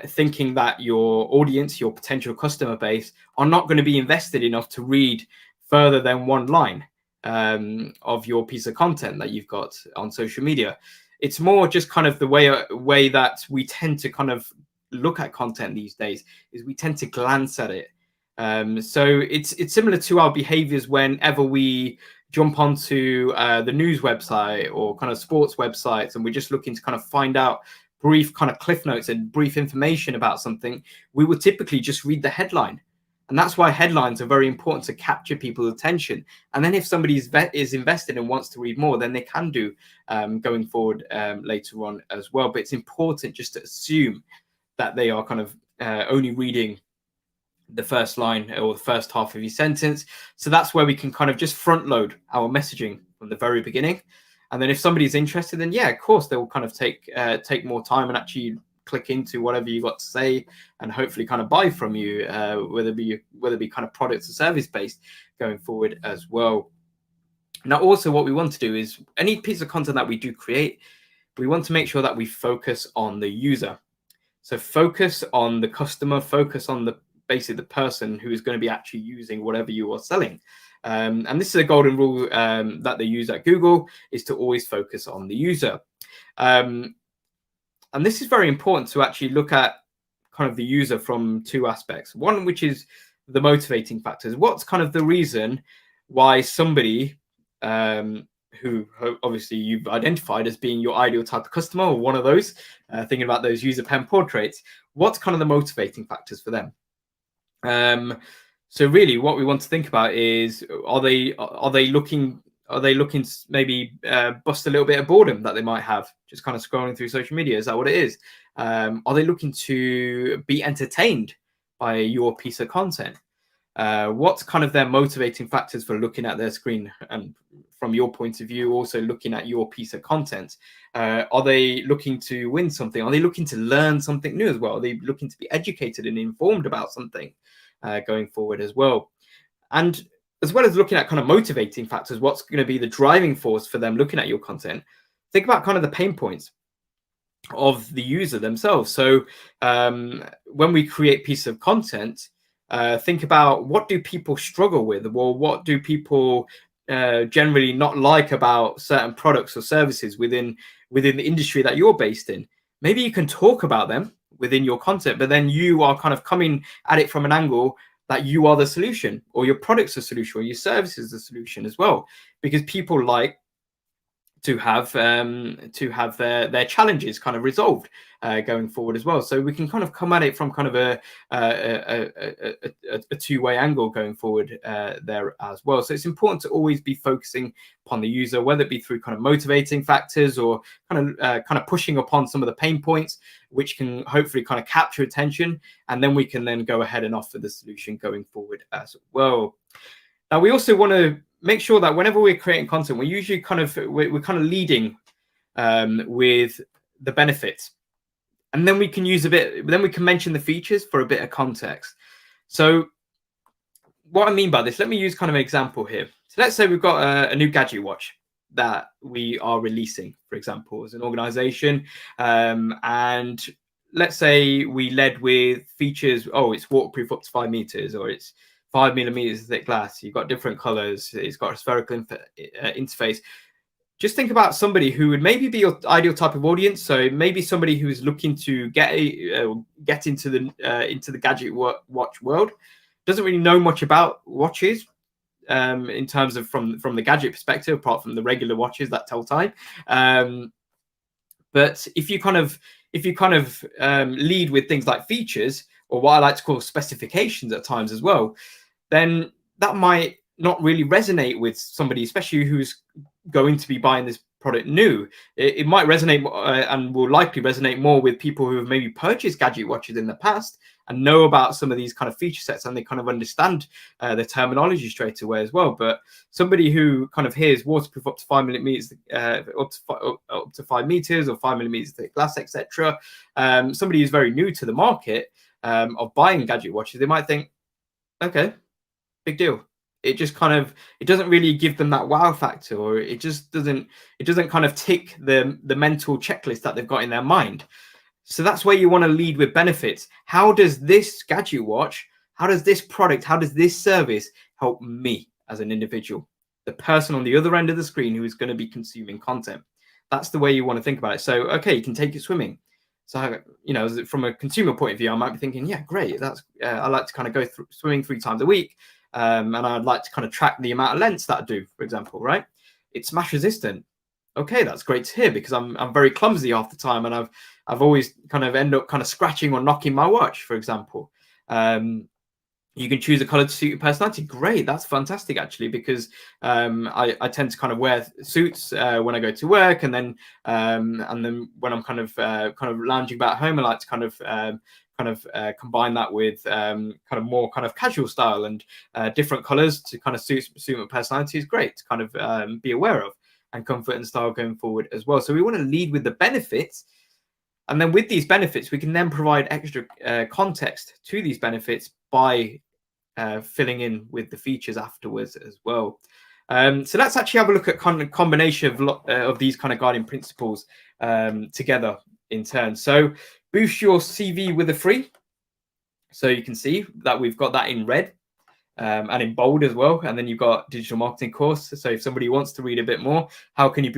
thinking that your audience, your potential customer base, are not going to be invested enough to read further than one line of your piece of content that you've got on social media. It's more just kind of the way that we tend to kind of look at content these days is we tend to glance at it. So it's similar to our behaviors whenever we jump onto the news website or kind of sports websites, and we're just looking to kind of find out brief kind of cliff notes and brief information about something. We would typically just read the headline. And that's why headlines are very important to capture people's attention. And then if somebody is invested and wants to read more, then they can do going forward later on as well. But it's important just to assume that they are kind of only reading the first line or the first half of your sentence. So that's where we can kind of just front load our messaging from the very beginning. And then if somebody's interested, then yeah, of course, they will kind of take more time and actually click into whatever you got to say and hopefully kind of buy from you, whether it be kind of products or service based going forward as well. Now, also what we want to do is any piece of content that we do create, we want to make sure that we focus on the user. So focus on the customer, focus on basically the person who is going to be actually using whatever you are selling. And this is a golden rule that they use at Google, is to always focus on the user. And this is very important to actually look at kind of the user from two aspects. One, which is the motivating factors. What's kind of the reason why somebody who obviously you've identified as being your ideal type of customer, or one of those, thinking about those user pen portraits, what's kind of the motivating factors for them? So really what we want to think about is, are they looking to maybe bust a little bit of boredom that they might have just kind of scrolling through social media? Is that what it is? Are they looking to be entertained by your piece of content? What's kind of their motivating factors for looking at their screen, and from your point of view, also looking at your piece of content? Are they looking to win something? Are they looking to learn something new as well? Are they looking to be educated and informed about something going forward as well? And as well as looking at kind of motivating factors, what's going to be the driving force for them looking at your content? Think about kind of the pain points of the user themselves. So when we create piece of content, think about, what do people struggle with? Well, what do people generally not like about certain products or services within the industry that you're based in? Maybe you can talk about them within your content, but then you are kind of coming at it from an angle that you are the solution, or your product's a solution, or your service is the solution as well, because people like to have their challenges kind of resolved going forward as well. So we can kind of come at it from kind of a two-way angle going forward there as well. So it's important to always be focusing upon the user, whether it be through kind of motivating factors or kind of pushing upon some of the pain points, which can hopefully kind of capture attention, and then we can then go ahead and offer the solution going forward as well. Now, we also want to make sure that whenever we're creating content, we're usually we're kind of leading with the benefits, and then we can use then we can mention the features for a bit of context. So what I mean by this, let me use kind of an example here. So let's say we've got a new gadget watch that we are releasing, for example, as an organization, and let's say we led with features, it's waterproof up to 5 meters, or it's 5 millimeters thick glass, you've got different colors, it's got a spherical interface. Just think about somebody who would maybe be your ideal type of audience. So maybe somebody who's looking to get into the gadget watch world, doesn't really know much about watches in terms of from the gadget perspective, apart from the regular watches that tell time. But if you kind of lead with things like features, or what I like to call specifications at times as well, then that might not really resonate with somebody, especially who's going to be buying this product new. It might resonate and will likely resonate more with people who have maybe purchased gadget watches in the past and know about some of these kind of feature sets, and they kind of understand the terminology straight away as well. But somebody who kind of hears waterproof up to 5 millimeters, up to 5 meters, or 5 millimeters thick glass, etc., somebody who's very new to the market of buying gadget watches, they might think, okay, big deal. It just it doesn't really give them that wow factor, or it doesn't kind of tick the mental checklist that they've got in their mind. So that's where you want to lead with benefits. How does this gadget watch, how does this product, how does this service help me as an individual, the person on the other end of the screen who is going to be consuming content? That's the way you want to think about it. So, okay, you can take it swimming. So, from a consumer point of view, I might be thinking, yeah, great. That's I like to kind of go swimming 3 times a week. And I'd like to kind of track the amount of lengths that I do, for example, right? It's smash resistant. Okay, that's great to hear, because I'm very clumsy half the time, and I've always kind of end up kind of scratching or knocking my watch, for example. You can choose a color to suit your personality. Great, that's fantastic actually, because I tend to kind of wear suits when I go to work, and then when I'm kind of lounging about home, I like to kind of combine that with kind of more kind of casual style, and different colors to kind of suit my personality is great to kind of be aware of, and comfort and style going forward as well. So we want to lead with the benefits, and then with these benefits, we can then provide extra context to these benefits by filling in with the features afterwards as well. So let's actually have a look at kind of combination of these kind of guiding principles together in turn. So boost your CV with a free. So you can see that we've got that in red and in bold as well. And then you've got digital marketing course. So if somebody wants to read a bit more, how can I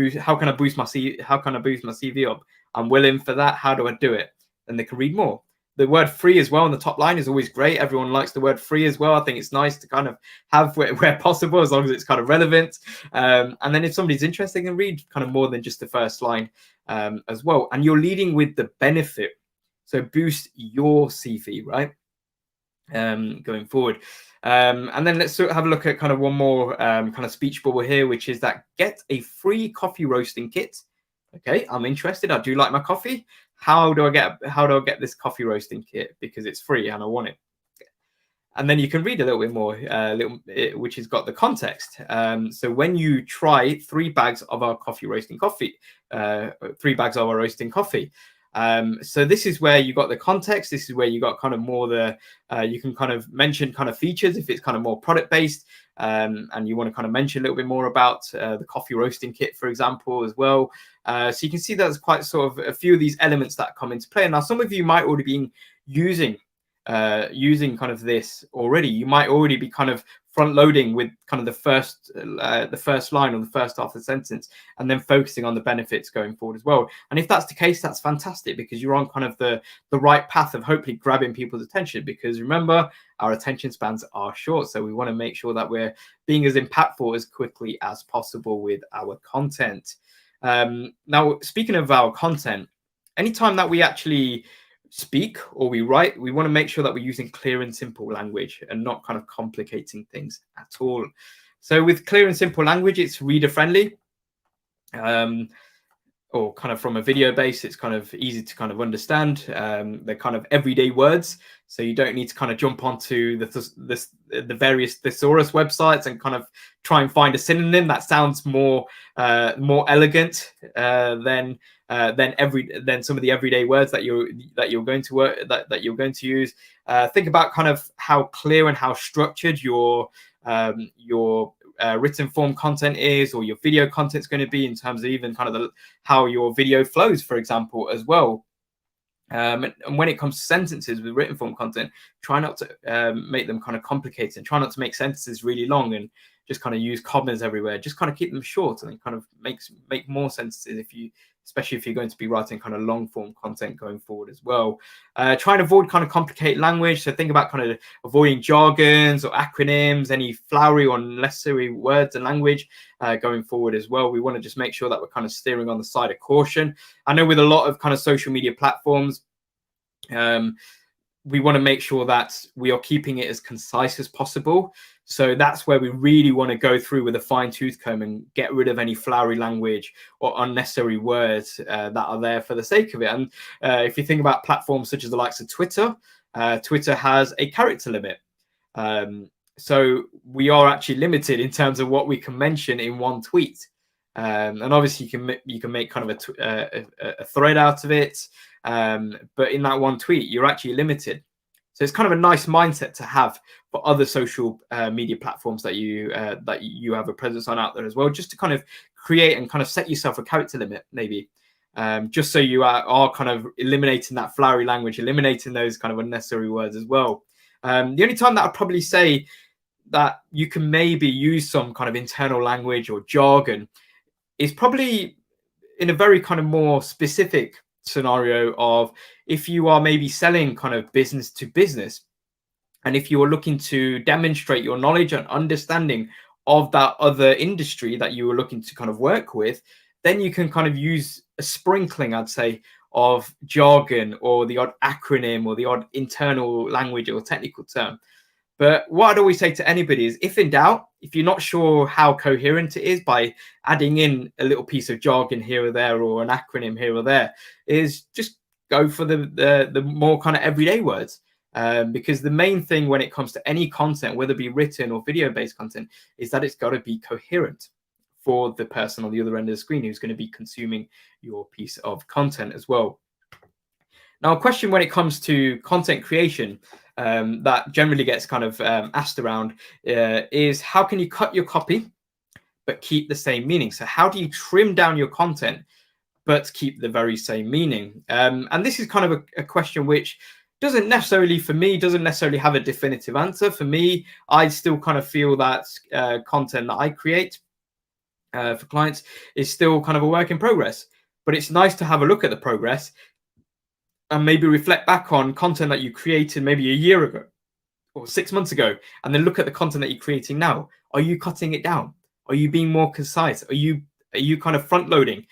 boost my CV up? I'm willing for that. How do I do it? And they can read more. The word free as well on the top line is always great. Everyone likes the word free as well. I think it's nice to kind of have where possible, as long as it's kind of relevant. And then if somebody's interested, they can read kind of more than just the first line as well. And you're leading with the benefit. So boost your CV, right? Going forward. And then let's sort of have a look at kind of one more kind of speech bubble here, which is that get a free coffee roasting kit. Okay, I'm interested. I do like my coffee. How do I get this coffee roasting kit? Because it's free and I want it. And then you can read a little bit more, which has got the context. So when you try 3 bags of our roasting coffee. So this is where you got the context. This is where you got kind of more you can kind of mention kind of features if it's kind of more product based, and you want to kind of mention a little bit more about the coffee roasting kit, for example, as well. So you can see there's quite sort of a few of these elements that come into play. Now, some of you might already be using using kind of this already, you might already be kind of front loading with kind of the first line or the first half of the sentence, and then focusing on the benefits going forward as well. And if that's the case, that's fantastic, because you're on kind of the right path of hopefully grabbing people's attention. Because remember, our attention spans are short, so we want to make sure that we're being as impactful as quickly as possible with our content. Now, speaking of our content, anytime that we actually speak or we write, we want to make sure that we're using clear and simple language and not kind of complicating things at all. So with clear and simple language, it's reader friendly. Or kind of from a video base, it's kind of easy to kind of understand. They're kind of everyday words, so you don't need to kind of jump onto the various thesaurus websites and kind of try and find a synonym that sounds more elegant than some of the everyday words that you're going to use. Think about kind of how clear and how structured your written form content is, or your video content is going to be, in terms of even kind of how your video flows, for example, as well. And when it comes to sentences with written form content, try not to make them kind of complicated, and try not to make sentences really long and just kind of use commas everywhere. Just kind of keep them short, and then kind of make more sentences especially if you're going to be writing kind of long form content going forward as well. Try and avoid kind of complicated language. So think about kind of avoiding jargons or acronyms, any flowery or unnecessary words and language going forward as well. We want to just make sure that we're kind of steering on the side of caution. I know with a lot of kind of social media platforms, we want to make sure that we are keeping it as concise as possible. So that's where we really want to go through with a fine-tooth comb and get rid of any flowery language or unnecessary words that are there for the sake of it. And if you think about platforms such as the likes of Twitter, Twitter has a character limit. So we are actually limited in terms of what we can mention in one tweet. And obviously you can make kind of a thread out of it. But in that one tweet, you're actually limited. So it's kind of a nice mindset to have for other social media platforms that you have a presence on out there as well, just to kind of create and kind of set yourself a character limit, maybe, just so you are kind of eliminating that flowery language, eliminating those kind of unnecessary words as well. The only time that I'd probably say that you can maybe use some kind of internal language or jargon is probably in a very kind of more specific scenario of if you are maybe selling kind of business to business, and if you are looking to demonstrate your knowledge and understanding of that other industry that you are looking to kind of work with, then you can kind of use a sprinkling, I'd say, of jargon or the odd acronym or the odd internal language or technical term. But what I'd always say to anybody is, if in doubt, if you're not sure how coherent it is, by adding in a little piece of jargon here or there, or an acronym here or there, is just go for the more kind of everyday words. Because the main thing when it comes to any content, whether it be written or video-based content, is that it's got to be coherent for the person on the other end of the screen who's going to be consuming your piece of content as well. Now, a question when it comes to content creation that generally gets kind of asked around is, how can you cut your copy but keep the same meaning? So how do you trim down your content but keep the very same meaning? And this is kind of a question which doesn't necessarily have a definitive answer. For me, I still kind of feel that content that I create for clients is still kind of a work in progress. But it's nice to have a look at the progress and maybe reflect back on content that you created maybe a year ago or 6 months ago, and then look at the content that you're creating now. Are you cutting it down? Are you being more concise? Are you kind of front loading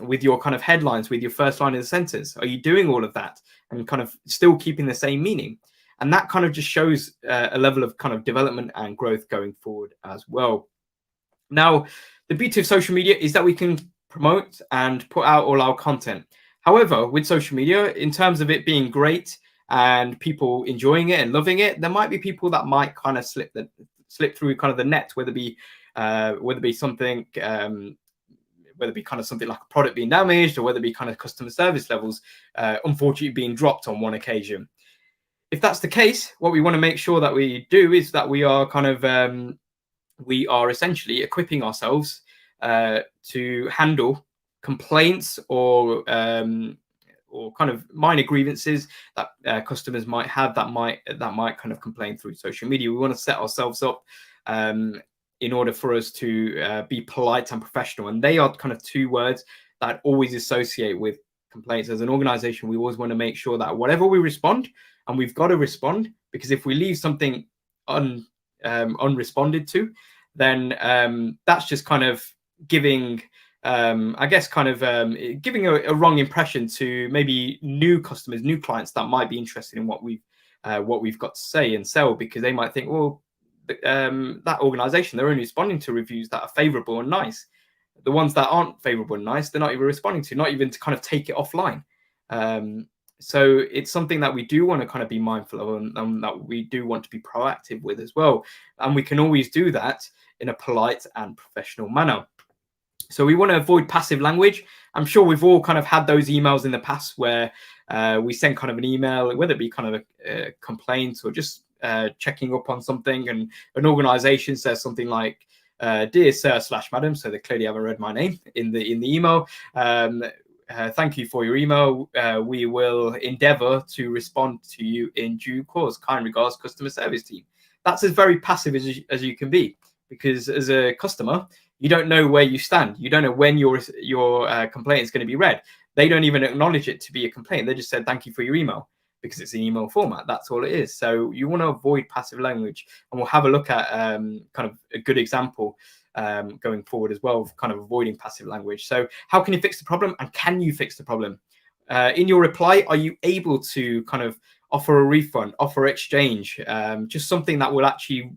with your kind of headlines, with your first line of the sentence? Are you doing all of that and kind of still keeping the same meaning? And that kind of just shows a level of kind of development and growth going forward as well. Now, the beauty of social media is that we can promote and put out all our content. However, with social media, in terms of it being great and people enjoying it and loving it, there might be people that might kind of slip through kind of the net, whether it be something, whether it be kind of something like a product being damaged, or whether it be kind of customer service levels, unfortunately being dropped on one occasion. If that's the case, what we want to make sure that we do is that we are kind of we are essentially equipping ourselves to handle complaints or or kind of minor grievances that customers might have that might kind of complain through social media. We want to set ourselves up in order for us to be polite and professional, and they are kind of two words that I always associate with complaints. As an organization, we always want to make sure that whatever we respond, and we've got to respond, because if we leave something unresponded to, then that's just kind of giving I guess kind of giving a wrong impression to maybe new customers, new clients that might be interested in what we've got to say and sell, because they might think, well, that organization, they're only responding to reviews that are favorable and nice. The ones that aren't favorable and nice, they're not even responding to, not even to kind of take it offline. So it's something that we do want to kind of be mindful of, and that we do want to be proactive with as well. And we can always do that in a polite and professional manner. So we want to avoid passive language. I'm sure we've all kind of had those emails in the past where we send kind of an email, whether it be kind of a complaint or just checking up on something, and an organization says something like, dear sir / madam, so they clearly haven't read my name in the email. Thank you for your email. We will endeavor to respond to you in due course. Kind regards, customer service team. That's as very passive as you can be, because as a customer, you don't know where you stand. You don't know when your complaint is going to be read. They don't even acknowledge it to be a complaint. They just said, thank you for your email, because it's an email format. That's all it is. So you want to avoid passive language, and we'll have a look at kind of a good example going forward as well of kind of avoiding passive language. So how can you fix the problem, and can you fix the problem? In your reply, are you able to kind of offer a refund, offer exchange, just something that will actually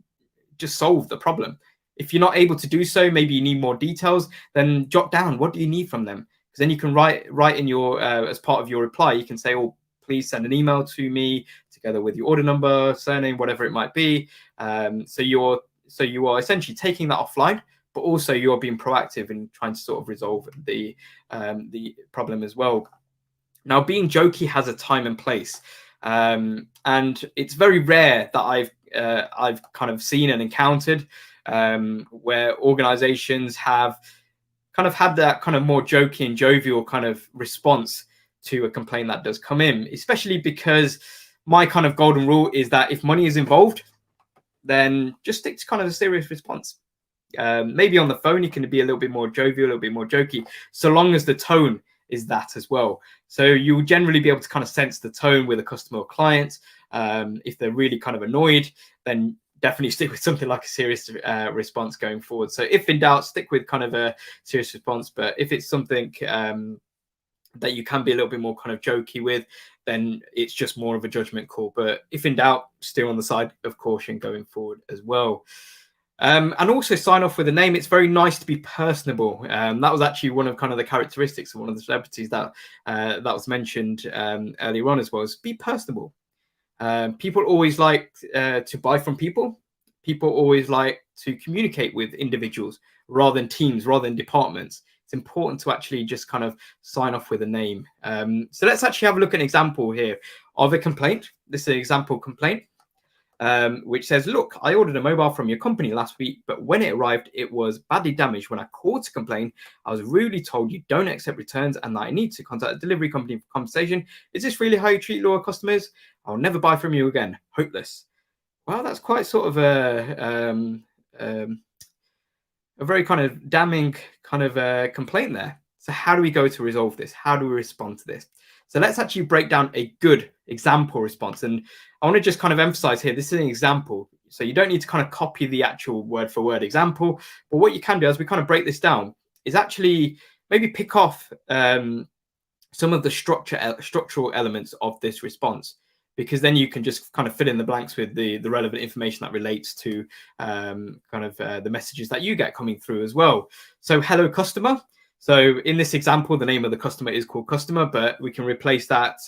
just solve the problem? If you're not able to do so, maybe you need more details, then jot down, what do you need from them? Because then you can write in your, as part of your reply, you can say, oh, please send an email to me together with your order number, surname, whatever it might be. So you are essentially taking that offline, but also you're being proactive in trying to sort of resolve the problem as well. Now, being jokey has a time and place, and it's very rare that I've kind of seen and encountered where organizations have kind of had that kind of more jokey and jovial kind of response to a complaint that does come in, especially because my kind of golden rule is that if money is involved, then just stick to kind of a serious response. Maybe on the phone, you can be a little bit more jovial, a little bit more jokey, so long as the tone is that as well. So you'll generally be able to kind of sense the tone with a customer or client. If they're really kind of annoyed, then definitely stick with something like a serious response going forward. So if in doubt, stick with kind of a serious response. But if it's something that you can be a little bit more kind of jokey with, then it's just more of a judgment call. But if in doubt, still on the side of caution going forward as well. And also sign off with a name. It's very nice to be personable. That was actually one of kind of the characteristics of one of the celebrities that was mentioned earlier on as well, is be personable. People always like to buy from people. People always like to communicate with individuals rather than teams, rather than departments. It's important to actually just kind of sign off with a name. So let's actually have a look at an example here of a complaint. This is an example complaint, which says, look, I ordered a mobile from your company last week, but when it arrived, it was badly damaged. When I called to complain, I was rudely told you don't accept returns and that I need to contact a delivery company for compensation. Is this really how you treat loyal customers? I'll never buy from you again. Hopeless. Well, that's quite sort of a very kind of damning kind of complaint there. So how do we go to resolve this? How do we respond to this? So let's actually break down a good example response. And I want to just kind of emphasize here, this is an example. So you don't need to kind of copy the actual word for word example. But what you can do as we kind of break this down is actually maybe pick off some of the structural elements of this response, because then you can just kind of fill in the blanks with the relevant information that relates to the messages that you get coming through as well. So hello customer. So in this example, the name of the customer is called customer, but we can replace that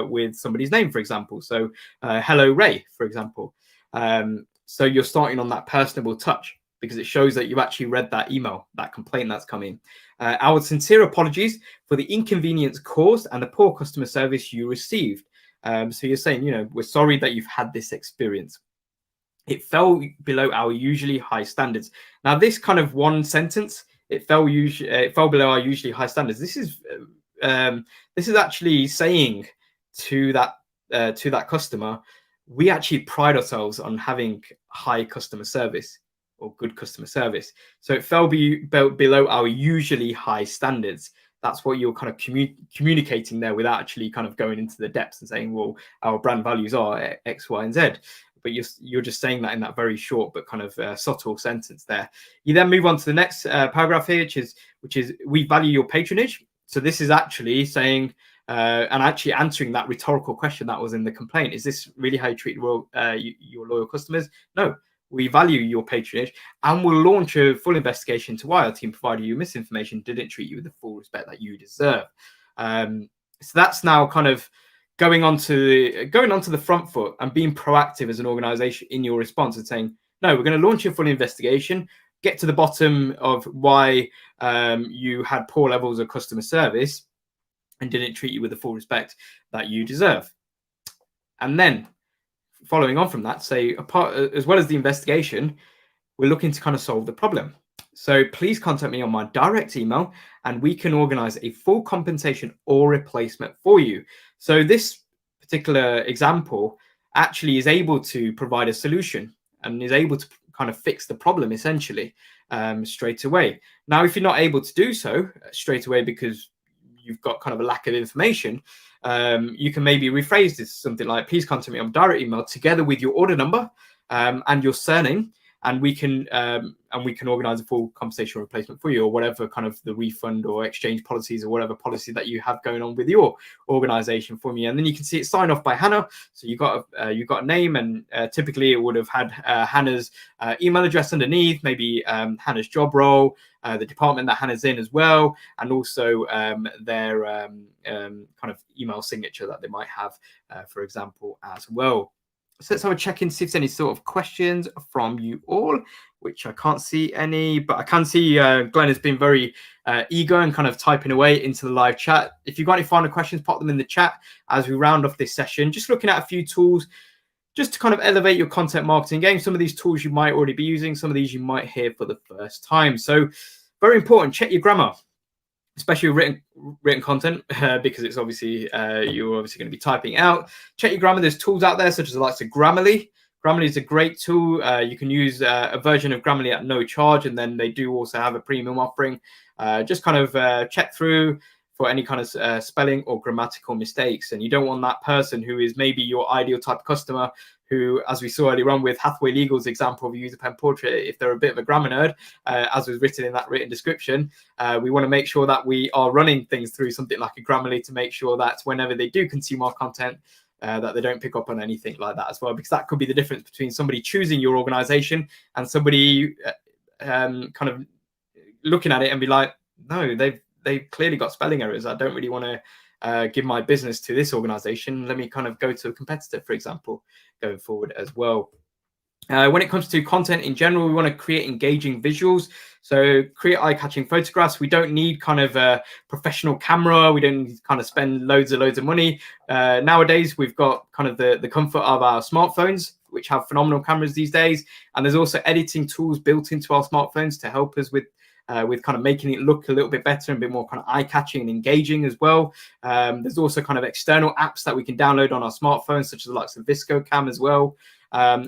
with somebody's name, for example. So hello Ray, for example. So you're starting on that personable touch, because it shows that you actually read that email, that complaint that's come in. Our sincere apologies for the inconvenience caused and the poor customer service you received. So you're saying, we're sorry that you've had this experience. It fell below our usually high standards. Now, this kind of one sentence, it fell below our usually high standards. This is this is actually saying to that customer, we actually pride ourselves on having high customer service or good customer service. So it fell below our usually high standards. That's what you're kind of communicating there without actually kind of going into the depths and saying, well, our brand values are X, Y, and Z. But you're just saying that in that very short but kind of subtle sentence there. You then move on to the next paragraph here, which is we value your patronage. So this is actually saying and actually answering that rhetorical question that was in the complaint. Is this really how you treat your loyal customers? No, we value your patronage and we'll launch a full investigation into why our team provided you misinformation, didn't treat you with the full respect that you deserve. So that's now kind of going on to the front foot and being proactive as an organization in your response and saying, no, we're going to launch a full investigation, get to the bottom of why you had poor levels of customer service and didn't treat you with the full respect that you deserve. And then following on from that, say, as well as the investigation, we're looking to kind of solve the problem. So please contact me on my direct email and we can organize a full compensation or replacement for you. So this particular example actually is able to provide a solution and is able to kind of fix the problem essentially straight away. Now, if you're not able to do so straight away because you've got kind of a lack of information, you can maybe rephrase this something like, please contact me on direct email together with your order number and your surname, and we can organize a full compensation replacement for you, or whatever kind of the refund or exchange policies or whatever policy that you have going on with your organization for me. And then you can see it signed off by Hannah. So you got a name, and typically it would have had Hannah's email address underneath, maybe Hannah's job role, the department that Hannah's in as well, and also their kind of email signature that they might have, for example, as well. So let's have a check in, see if there's any sort of questions from you all, which I can't see any, but I can see Glenn has been very eager and kind of typing away into the live chat. If you've got any final questions, pop them in the chat as we round off this session. Just looking at a few tools just to kind of elevate your content marketing game. Some of these tools you might already be using, some of these you might hear for the first time. So very important, check your grammar, especially written content, because it's obviously you're obviously going to be typing out. Check your grammar. There's tools out there such as the likes of Grammarly. Grammarly is a great tool. You can use a version of Grammarly at no charge, and then they do also have a premium offering. Just kind of check through for any kind of spelling or grammatical mistakes. And you don't want that person who is maybe your ideal type of customer, who, as we saw earlier on with Hathaway Legal's example of a user pen portrait, if they're a bit of a grammar nerd, as was written in that written description, we want to make sure that we are running things through something like a Grammarly to make sure that whenever they do consume our content, that they don't pick up on anything like that as well, because that could be the difference between somebody choosing your organization and somebody kind of looking at it and be like, no, they've clearly got spelling errors. I don't really want to give my business to this organization. Let me kind of go to a competitor, for example, going forward as well. When it comes to content in general, we want to create engaging visuals. So create eye-catching photographs. We don't need kind of a professional camera. We don't need to kind of spend loads of money. Nowadays, we've got kind of the comfort of our smartphones, which have phenomenal cameras these days. And there's also editing tools built into our smartphones to help us with kind of making it look a little bit better and a bit more kind of eye-catching and engaging as well. There's also kind of external apps that we can download on our smartphones, such as the likes of ViscoCam as well.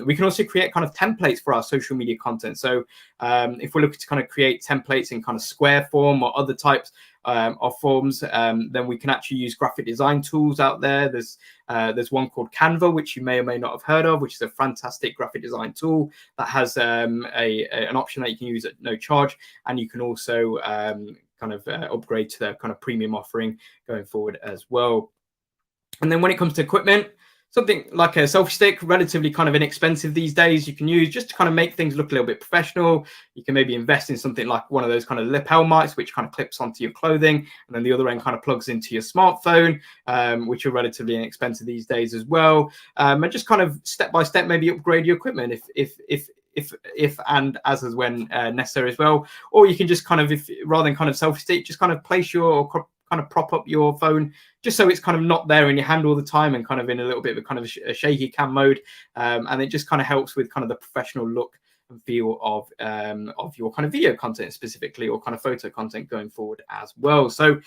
We can also create kind of templates for our social media content. So if we're looking to kind of create templates in kind of square form or other types of forms, then we can actually use graphic design tools out there. There's one called Canva, which you may or may not have heard of, which is a fantastic graphic design tool that has an option that you can use at no charge, and you can also kind of upgrade to the kind of premium offering going forward as well. And then when it comes to equipment, something like a selfie stick, relatively kind of inexpensive these days, you can use just to kind of make things look a little bit professional. You can maybe invest in something like one of those kind of lapel mics, which kind of clips onto your clothing, and then the other end kind of plugs into your smartphone, which are relatively inexpensive these days as well. And just kind of step by step, maybe upgrade your equipment if and as when necessary as well. Or you can just kind of, rather than kind of selfie stick, just kind of place your kind of prop up your phone just so it's kind of not there in your hand all the time and kind of in a little bit of a kind of a shaky cam mode, and it just kind of helps with kind of the professional look and feel of your kind of video content specifically, or kind of photo content going forward as well. So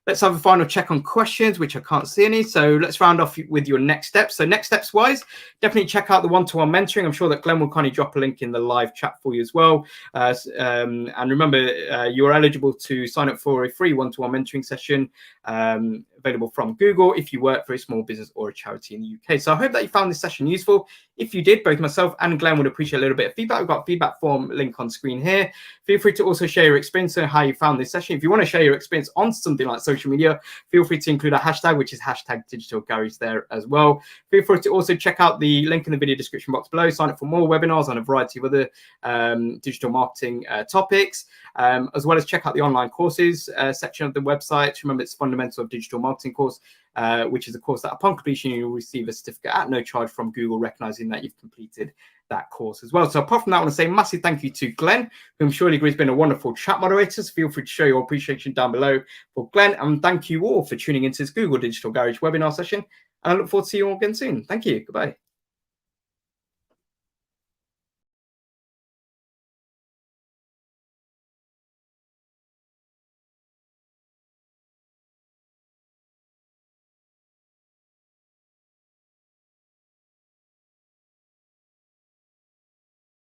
let's have a final check on questions, which I can't see any. So let's round off with your next steps. So next steps wise, definitely check out the one-to-one mentoring. I'm sure that Glenn will kindly drop a link in the live chat for you as well. And remember, you're eligible to sign up for a free one-to-one mentoring session available from Google if you work for a small business or a charity in the UK. So I hope that you found this session useful. If you did, both myself and Glenn would appreciate a little bit of feedback. We've got a feedback form link on screen here. Feel free to also share your experience and how you found this session. If you want to share your experience on something like social media, feel free to include a hashtag, which is hashtag digital garage there as well. Feel free to also check out the link in the video description box below. Sign up for more webinars on a variety of other digital marketing topics, as well as check out the online courses section of the website. Remember, it's Fundamental of Digital Marketing course, which is a course that upon completion, you'll receive a certificate at no charge from Google, recognizing that you've completed that course as well. So apart from that, I want to say a massive thank you to Glenn, who I'm sure has been a wonderful chat moderator. So feel free to show your appreciation down below for Glenn. And thank you all for tuning into this Google Digital Garage webinar session. And I look forward to seeing you all again soon. Thank you. Goodbye.